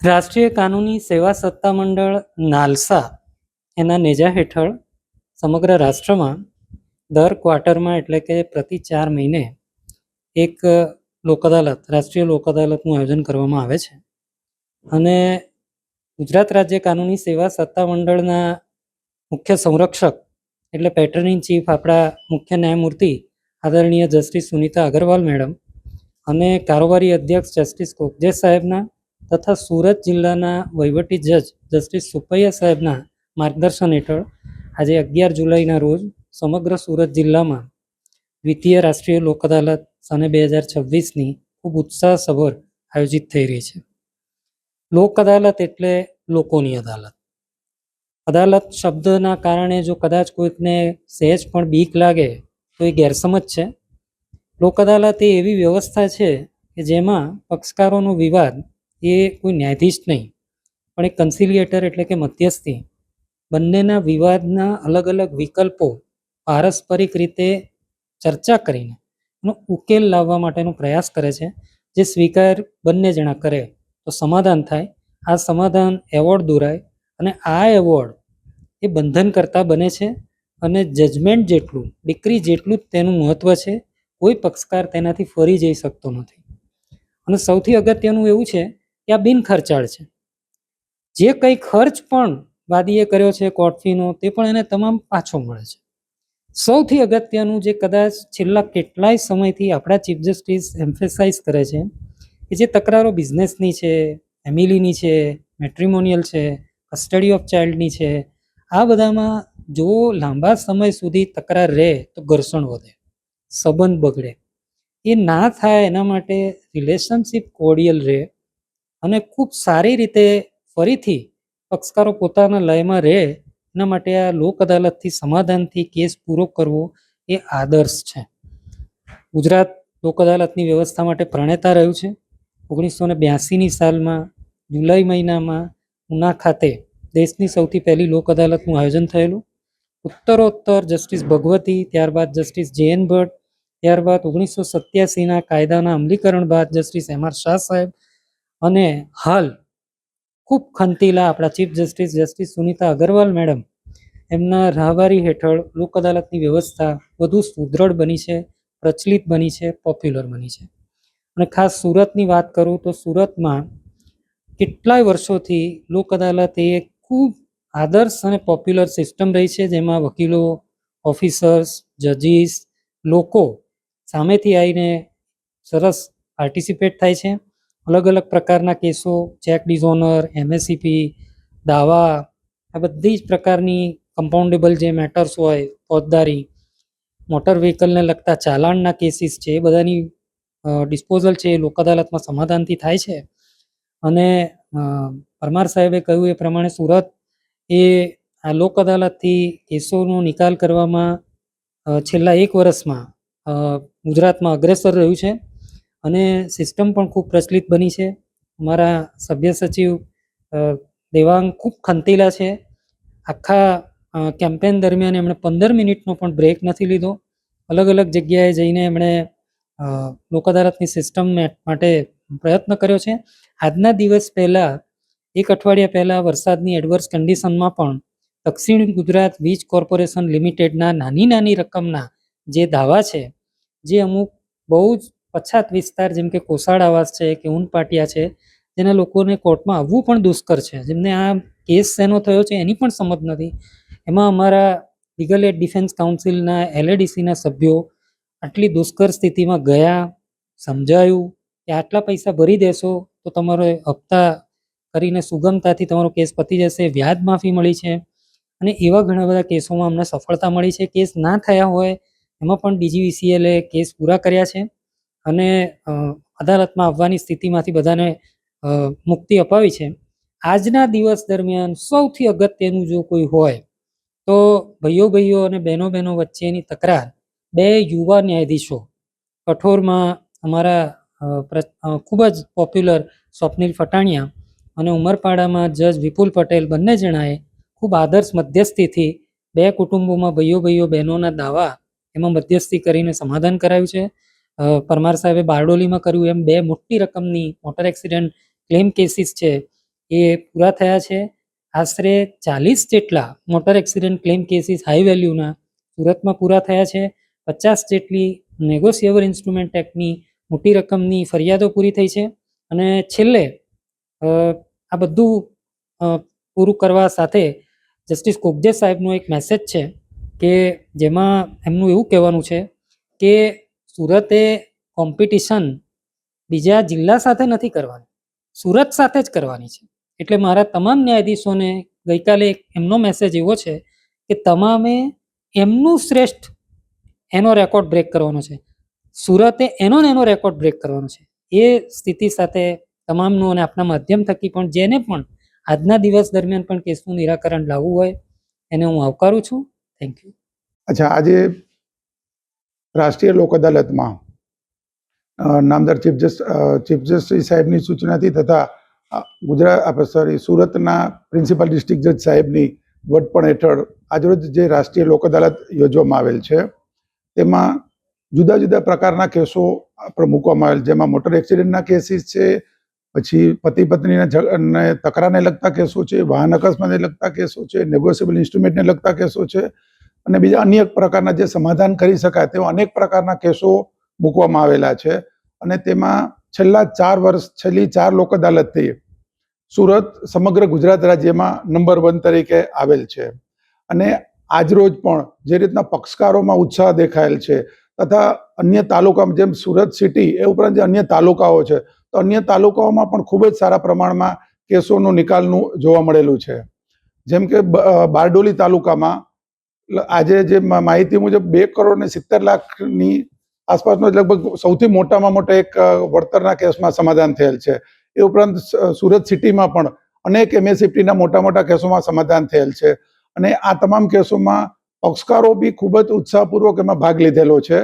રાષ્ટ્રીય કાનૂની સેવા સત્તામંડળ નાલસા એના નેજા હેઠળ સમગ્ર રાષ્ટ્રમાં દર ક્વાર્ટરમાં એટલે કે પ્રતિ 4 મહિને એક લોક અદાલત, રાષ્ટ્રીય લોક અદાલતનું આયોજન કરવામાં આવે છે. અને ગુજરાત રાજ્ય કાનૂની સેવા સત્તામંડળના મુખ્ય સંરક્ષક એટલે પેટ્રન ઇન ચીફ આપણા મુખ્ય ન્યાયમૂર્તિ આદરણીય જસ્ટિસ સુનિતા અગ્રવાલ મેડમ અને કારોબારી અધ્યક્ષ જસ્ટિસ કોકજે સાહેબના તથા સુરત જિલ્લાના વહીવટી જજ જસ્ટિસ સુપૈયા સાહેબના માર્ગદર્શન હેઠળ આજે 11 જુલાઈના રોજ સમગ્ર સુરત જિલ્લામાં દ્વિતીય રાષ્ટ્રીય લોક અદાલત સને 2026ની ખૂબ ઉત્સાહસભર આયોજિત થઈ રહી છે. લોક અદાલત એટલે લોકોની અદાલત. અદાલત શબ્દના કારણે જો કદાચ કોઈકને સહેજ પણ બીક લાગે તો એ ગેરસમજ છે. લોક અદાલત એ એવી વ્યવસ્થા છે કે જેમાં પક્ષકારોનો વિવાદ એ કોઈ ન્યાયાધીશ નહીં પણ એક કન્સિલિએટર એટલે કે મધ્યસ્થી બંનેના વિવાદના અલગ અલગ વિકલ્પો પારસ્પરિક રીતે ચર્ચા કરીને એનો ઉકેલ લાવવા માટેનો પ્રયાસ કરે છે. જે સ્વીકાર બંને જણા કરે તો સમાધાન થાય. આ સમાધાન એવોર્ડ દોરાય અને આ એવોર્ડ એ બંધન કરતા બને છે અને જજમેન્ટ જેટલું, ડિક્રી જેટલું જ તેનું મહત્વ છે. કોઈ પક્ષકાર તેનાથી ફરી જઈ શકતો નથી. અને સૌથી અગત્યનું એવું છે કે આ બિન ખર્ચાળ છે. જે કંઈ ખર્ચ પણ વાદીએ કર્યો છે કોર્ટ ફીનો તે પણ એને તમામ પાછો મળે છે. સૌથી અગત્યનું જે કદાચ છેલ્લા કેટલાય સમયથી આપણા ચીફ જસ્ટિસ એમ્ફેસાઇઝ કરે છે કે જે તકરારો બિઝનેસની છે, ફેમિલીની છે, મેટ્રિમોનિયલ છે, કસ્ટડી ઓફ ચાઇલ્ડની છે, આ બધામાં જો લાંબા સમય સુધી તકરાર રહે તો ઘર્ષણ વધે, સંબંધ બગડે. એ ના થાય એના માટે રિલેશનશિપ કોર્ડિયલ રહે અને ખૂબ સારી રીતે ફરીથી પક્ષકારો પોતાના લયમાં રહે એના માટે આ લોક અદાલતથી સમાધાનથી કેસ પૂરો કરવો એ આદર્શ છે. ગુજરાત લોક અદાલતની વ્યવસ્થા માટે પ્રણેતા રહ્યું છે. 1982ની સાલમાં જુલાઈ મહિનામાં ઉના ખાતે દેશની સૌથી પહેલી લોક અદાલતનું આયોજન થયેલું. ઉત્તરોત્તર જસ્ટિસ ભગવતી, ત્યારબાદ જસ્ટિસ જે.એન. ભટ્ટ, ત્યારબાદ 1987ના કાયદાના અમલીકરણ બાદ જસ્ટિસ એમ.આર. શાહ સાહેબ અને હાલ ખૂબ ખંતીલા આપણા chief justice justice Sunita Agarwal madam એમના રાહબારી હેઠળ લોક અદાલતની વ્યવસ્થા વધુ સુદૃઢ બની છે, પ્રચલિત બની છે, પોપ્યુલર બની છે. અને ખાસ સુરતની વાત કરું તો સુરતમાં કેટલાય વર્ષોથી લોક અદાલત એ ખૂબ આદર્શ અને પોપ્યુલર સિસ્ટમ રહી છે, જેમાં વકીલો, ઓફિસર્સ, જજીસ, લોકો સામેથી આવીને સરસ પાર્ટિસિપેટ થાય છે. અલગ અલગ પ્રકારના કેસો, ચેક ડિઝોનર, એમએસસીપી, દાવા, આ બધી જ પ્રકારની કમ્પાઉન્ડેબલ જે મેટર્સ હોય, ફોજદારી, મોટર વ્હીકલને લગતા ચાલાણના કેસીસ છે, એ બધાની ડિસ્પોઝલ છે એ લોક અદાલતમાં સમાધાનથી થાય છે. અને પરમાર સાહેબે કહ્યું એ પ્રમાણે સુરત એ આ લોક અદાલતથી કેસોનો નિકાલ કરવામાં છેલ્લા 1 વર્ષમાં ગુજરાતમાં અગ્રેસર રહ્યું છે અને સિસ્ટમ પણ ખૂબ પ્રચલિત બની છે. અમારા સભ્ય સચિવ દેવાંગ ખૂબ ખંતીલા છે. આખા કેમ્પેન દરમિયાન એમણે 15 મિનિટનો પણ બ્રેક નથી લીધો. અલગ અલગ જગ્યાએ જઈને એમણે લોક અદાલતની સિસ્ટમ માટે પ્રયત્ન કર્યો છે. આજના દિવસ પહેલાં, 1 અઠવાડિયા પહેલાં વરસાદની એડવર્સ કન્ડિશનમાં પણ દક્ષિણ ગુજરાત વીજ કોર્પોરેશન લિમિટેડના નાની રકમના જે દાવા છે, જે અમુક બહુ જ પછાત વિસ્તાર જેમ કે કોસાડ આવાસ છે કે ઊન પાટિયા છે, જેના લોકોને કોર્ટમાં આવવું પણ દુષ્કર છે, જેમને આ કેસ શેનો થયો છે એની પણ સમજ નથી. એમાં અમારા લીગલ એડ ડિફેન્સ કાઉન્સિલના એલએડીસીના સભ્યો આટલી દુષ્કર સ્થિતિમાં ગયા, સમજાયું કે આટલા પૈસા ભરી દેશો તો તમારો હપ્તા કરીને સુગમતાથી તમારો કેસ પતી જશે, વ્યાજ માફી મળી છે. અને એવા ઘણા બધા કેસોમાં અમને સફળતા મળી છે. કેસ ના થયા હોય એમાં પણ ડીજીવીસીએલે કેસ પૂરા કર્યા છે અને અદાલતમાં આવવાની સ્થિતિમાંથી બધાને મુક્તિ અપાવી છે. આજના દિવસ દરમિયાન સૌથી અગત્યનું જો કોઈ હોય તો ભાઈઓ અને બહેનો વચ્ચેની તકરાર 2 યુવા ન્યાયાધીશો, કઠોરમાં અમારા ખૂબ જ પોપ્યુલર સ્વપ્નિલ ફટાણિયા અને ઉમરપાડામાં જજ વિપુલ પટેલ, બંને જણાએ ખૂબ આદર્શ મધ્યસ્થીથી 2 કુટુંબોમાં ભાઈઓ બહેનોના દાવા એમાં મધ્યસ્થી કરીને સમાધાન કરાયું છે. પરમાર સાહેબે બારડોલીમાં કર્યું એમ 2 મોટી રકમની મોટર એક્સિડન્ટ ક્લેમ કેસીસ છે એ પૂરા થયા છે. આશરે 40 જેટલા motor accident claim cases high વેલ્યુના સુરતમાં પૂરા થયા છે. 50 જેટલી નેગોશિયેબલ ઇન્સ્ટ્રુમેન્ટ એક્ટની મોટી રકમની ફરિયાદો પૂરી થઈ છે. અને છેલ્લે આ બધું પૂરું કરવા સાથે જસ્ટિસ કોગજે સાહેબનો એક મેસેજ છે કે જેમાં એમનું એવું કહેવાનું છે કે સુરતે કોમ્પિટિશન બીજા જિલ્લા સાથે નથી કરવાની, સુરત સાથે જ કરવાની છે. એટલે મારા તમામ ન્યાયાધીશોને ગઈકાલે એમનો મેસેજ એવો છે કે તમામે એમનું શ્રેષ્ઠ એનો રેકોર્ડ બ્રેક કરવાનો છે, સુરતે એનો રેકોર્ડ બ્રેક કરવાનો છે. એ સ્થિતિ સાથે તમામનું અને આપના માધ્યમ થકી પણ જેને પણ આજના દિવસ દરમિયાન પણ કેસનું નિરાકરણ લાવવું હોય એને હું આવકારું છું. Thank you. અચ્છા, આજે રાષ્ટ્રીય લોક અદાલતમાં નામદાર ચીફ જસ્ટિસ સાહેબની સૂચનાથી તથા સુરતના પ્રિન્સિપલ ડિસ્ટ્રિક્ટ જજ સાહેબની વડપણ હેઠળ આજરોજ જે રાષ્ટ્રીય લોક અદાલત યોજવામાં આવેલ છે તેમાં જુદા જુદા પ્રકારના કેસો મૂકવામાં આવેલ, જેમાં મોટર એક્સિડન્ટના કેસીસ છે, પછી પતિ પત્નીને તકરારને લગતા કેસો છે, વાહન અકસ્માતને લગતા કેસો છે, નેગોશિયેબલ ઇન્સ્ટ્રુમેન્ટને લગતા કેસો છે અને બીજા અન્ય પ્રકારના જે સમાધાન કરી શકાય તેવા અનેક પ્રકારના કેસો મૂકવામાં આવેલા છે. અને તેમાં છેલ્લી 4 લોક અદાલતથી સુરત સમગ્ર ગુજરાત રાજ્યમાં નંબર 1 તરીકે આવેલ છે. અને આજરોજ પણ જે રીતના પક્ષકારોમાં ઉત્સાહ દેખાયેલ છે તથા અન્ય તાલુકામાં જેમ સુરત સિટી એ ઉપરાંત જે અન્ય તાલુકાઓ છે તો અન્ય તાલુકાઓમાં પણ ખૂબ જ સારા પ્રમાણમાં કેસોનું નિકાલનું જોવા મળેલું છે. જેમ કે બારડોલી તાલુકામાં આજે જે માહિતી મુજબ 2,70,00,000ની આસપાસનો લગભગ સૌથી મોટામાં મોટા એક વળતરના કેસમાં સમાધાન થયેલ છે. એ ઉપરાંત સુરત સિટીમાં પણ અનેક MSFTના મોટા મોટા કેસોમાં સમાધાન થયેલ છે. અને આ તમામ કેસોમાં પક્ષકારો બી ખૂબ જ ઉત્સાહપૂર્વક એમાં ભાગ લીધેલો છે.